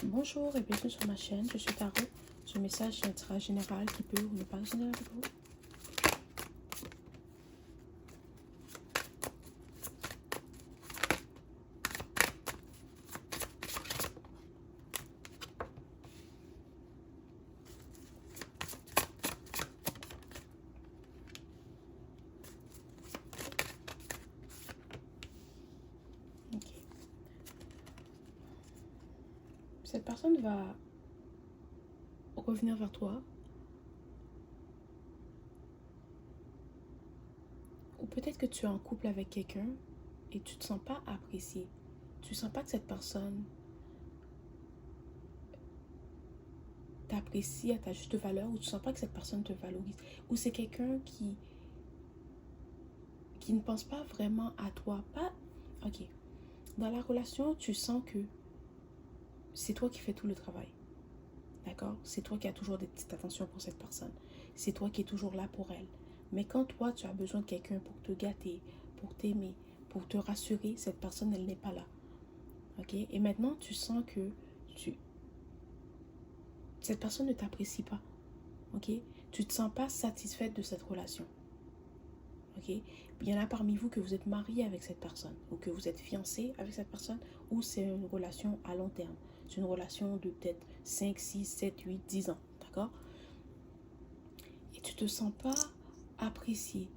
Bonjour et bienvenue sur ma chaîne, je suis Tarot. Ce message est un tirage général qui peut ou ne pas résonner avec vous. Ok. Cette personne va revenir vers toi. Ou peut-être que tu es en couple avec quelqu'un et tu ne te sens pas apprécié. Tu ne sens pas que cette personne t'apprécie à ta juste valeur, ou tu ne sens pas que cette personne te valorise. Ou c'est quelqu'un qui ne pense pas vraiment à toi. Pas. Ok. Dans la relation, tu sens que c'est toi qui fais tout le travail. D'accord? C'est toi qui as toujours des petites attentions pour cette personne. C'est toi qui es toujours là pour elle. Mais quand toi, tu as besoin de quelqu'un pour te gâter, pour t'aimer, pour te rassurer, cette personne, elle n'est pas là. Ok? Et maintenant, tu sens que tu... cette personne ne t'apprécie pas. Ok? Tu ne te sens pas satisfaite de cette relation. Ok? Il y en a parmi vous que vous êtes marié avec cette personne, ou que vous êtes fiancé avec cette personne, ou c'est une relation à long terme. C'est une relation de peut-être 5, 6, 7, 8, 10 ans. D'accord? Et tu te sens pas apprécié.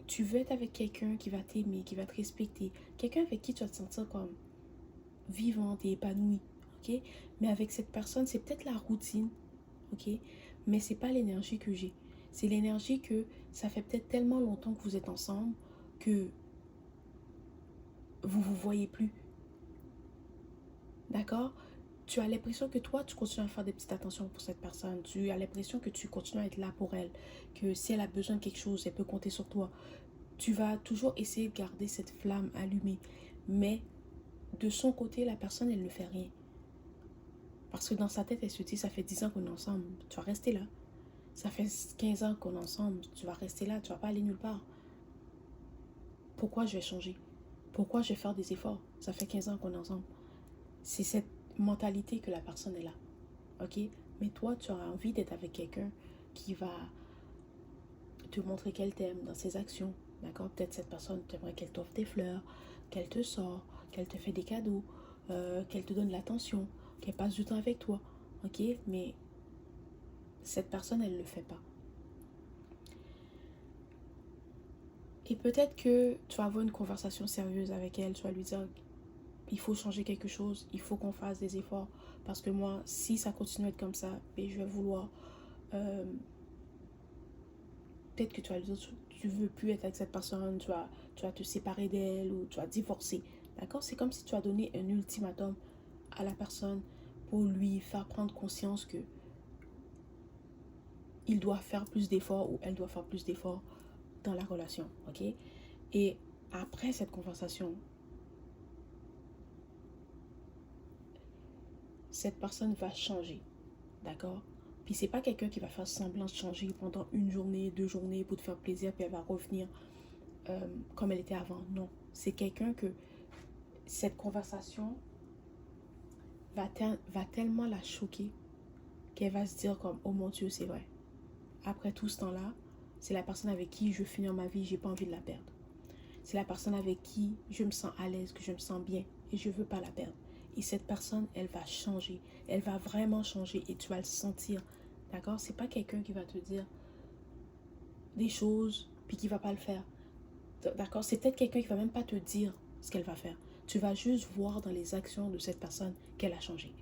Tu veux être avec quelqu'un qui va t'aimer, qui va te respecter, quelqu'un avec qui tu vas te sentir comme vivante et épanouie, ok? Mais avec cette personne, c'est peut-être la routine, ok? Mais c'est pas l'énergie que j'ai. C'est l'énergie que ça fait peut-être tellement longtemps que vous êtes ensemble que vous voyez plus, d'accord? Tu as l'impression que toi, tu continues à faire des petites attentions pour cette personne. Tu as l'impression que tu continues à être là pour elle. Que si elle a besoin de quelque chose, elle peut compter sur toi. Tu vas toujours essayer de garder cette flamme allumée. Mais de son côté, la personne, elle ne fait rien. Parce que dans sa tête, elle se dit, ça fait 10 ans qu'on est ensemble, tu vas rester là. Ça fait 15 ans qu'on est ensemble, tu vas rester là, tu vas pas aller nulle part. Pourquoi je vais changer? Pourquoi je vais faire des efforts? Ça fait 15 ans qu'on est ensemble. C'est cette mentalité que la personne est là. Ok? Mais toi, tu auras envie d'être avec quelqu'un qui va te montrer qu'elle t'aime dans ses actions. D'accord? Peut-être cette personne, tu aimerais qu'elle t'offre des fleurs, qu'elle te sort, qu'elle te fait des cadeaux, qu'elle te donne de l'attention, qu'elle passe du temps avec toi. Ok? Mais cette personne, elle ne le fait pas. Et peut-être que tu vas avoir une conversation sérieuse avec elle. Tu vas lui dire, il faut changer quelque chose, il faut qu'on fasse des efforts. Parce que moi, si ça continue à être comme ça, ben, je vais vouloir... euh, peut-être que tu vas lui dire, tu veux plus être avec cette personne, tu vas te séparer d'elle ou tu vas divorcer. D'accord? C'est comme si tu as donné un ultimatum à la personne pour lui faire prendre conscience que il doit faire plus d'efforts ou elle doit faire plus d'efforts dans la relation. Ok? Et après cette conversation, cette personne va changer. D'accord? Puis c'est pas quelqu'un qui va faire semblant de changer pendant une journée, 2 journées pour te faire plaisir, puis elle va revenir comme elle était avant. Non. C'est quelqu'un que cette conversation va tellement la choquer qu'elle va se dire comme, oh mon Dieu, c'est vrai. Après tout ce temps-là, c'est la personne avec qui je veux finir ma vie, j'ai pas envie de la perdre. C'est la personne avec qui je me sens à l'aise, que je me sens bien et je veux pas la perdre. Et cette personne, elle va changer. Elle va vraiment changer et tu vas le sentir. D'accord? C'est pas quelqu'un qui va te dire des choses puis qui va pas le faire. D'accord? C'est peut-être quelqu'un qui va même pas te dire ce qu'elle va faire. Tu vas juste voir dans les actions de cette personne qu'elle a changé.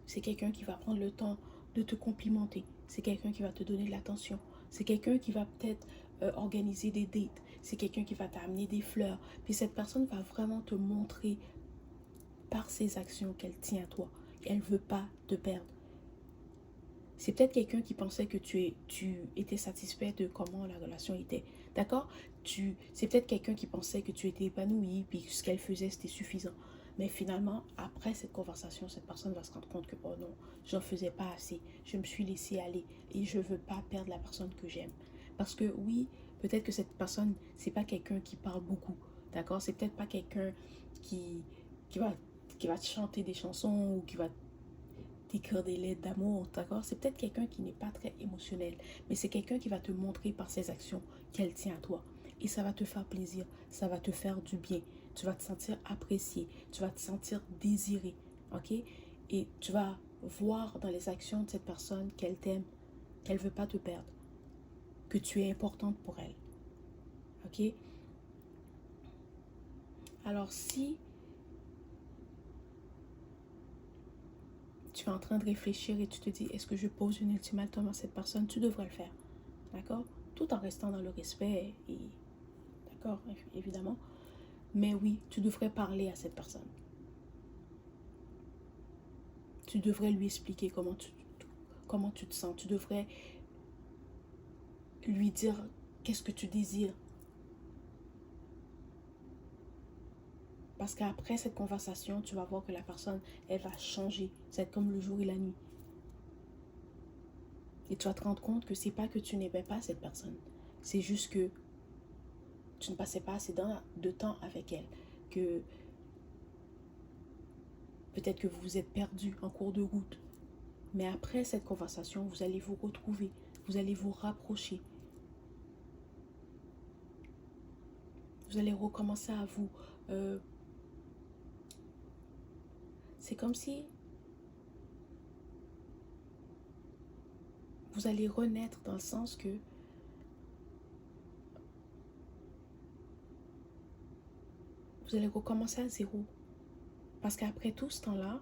C'est quelqu'un qui va prendre le temps de te complimenter. C'est quelqu'un qui va te donner de l'attention. C'est quelqu'un qui va peut-être organiser des dates. C'est quelqu'un qui va t'amener des fleurs. Puis cette personne va vraiment te montrer par ses actions qu'elle tient à toi. Elle ne veut pas te perdre. C'est peut-être quelqu'un qui pensait que tu étais satisfait de comment la relation était. D'accord? C'est peut-être quelqu'un qui pensait que tu étais épanoui, puis ce qu'elle faisait, c'était suffisant. Mais finalement, après cette conversation, cette personne va se rendre compte que, oh non, j'en faisais pas assez. Je me suis laissée aller et je veux pas perdre la personne que j'aime. Parce que oui, peut-être que cette personne, c'est pas quelqu'un qui parle beaucoup. D'accord? C'est peut-être pas quelqu'un qui, qui va, qui va te chanter des chansons ou qui va t'écrire des lettres d'amour, d'accord? C'est peut-être quelqu'un qui n'est pas très émotionnel, mais c'est quelqu'un qui va te montrer par ses actions qu'elle tient à toi. Et ça va te faire plaisir, ça va te faire du bien. Tu vas te sentir apprécié, tu vas te sentir désiré, ok? Et tu vas voir dans les actions de cette personne qu'elle t'aime, qu'elle ne veut pas te perdre, que tu es importante pour elle, ok? Alors si tu es en train de réfléchir et tu te dis, est-ce que je pose une ultimatum à cette personne, tu devrais le faire, d'accord? Tout en restant dans le respect, et d'accord, évidemment. Mais oui, tu devrais parler à cette personne. Tu devrais lui expliquer comment tu te sens. Tu devrais lui dire qu'est-ce que tu désires. Parce qu'après cette conversation, tu vas voir que la personne, elle va changer. C'est comme le jour et la nuit. Et tu vas te rendre compte que c'est pas que tu n'aimais pas cette personne. C'est juste que tu ne passais pas assez de temps avec elle. Que peut-être que vous vous êtes perdu en cours de route. Mais après cette conversation, vous allez vous retrouver. Vous allez vous rapprocher. Vous allez recommencer à vous... c'est comme si vous allez renaître dans le sens que vous allez recommencer à zéro. Parce qu'après tout ce temps-là,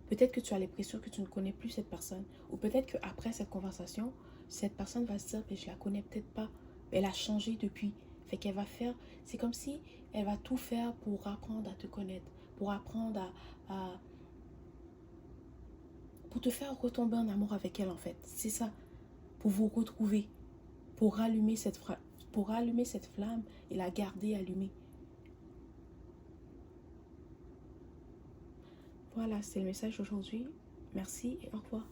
peut-être que tu as l'impression que tu ne connais plus cette personne. Ou peut-être qu'après cette conversation, cette personne va se dire, mais je la connais peut-être pas. Elle a changé depuis. Fait qu'elle va faire, c'est comme si elle va tout faire pour apprendre à te connaître. Pour apprendre pour te faire retomber en amour avec elle en fait. C'est ça. Pour vous retrouver. Pour rallumer cette flamme et la garder allumée. Voilà, c'est le message d'aujourd'hui. Merci et au revoir.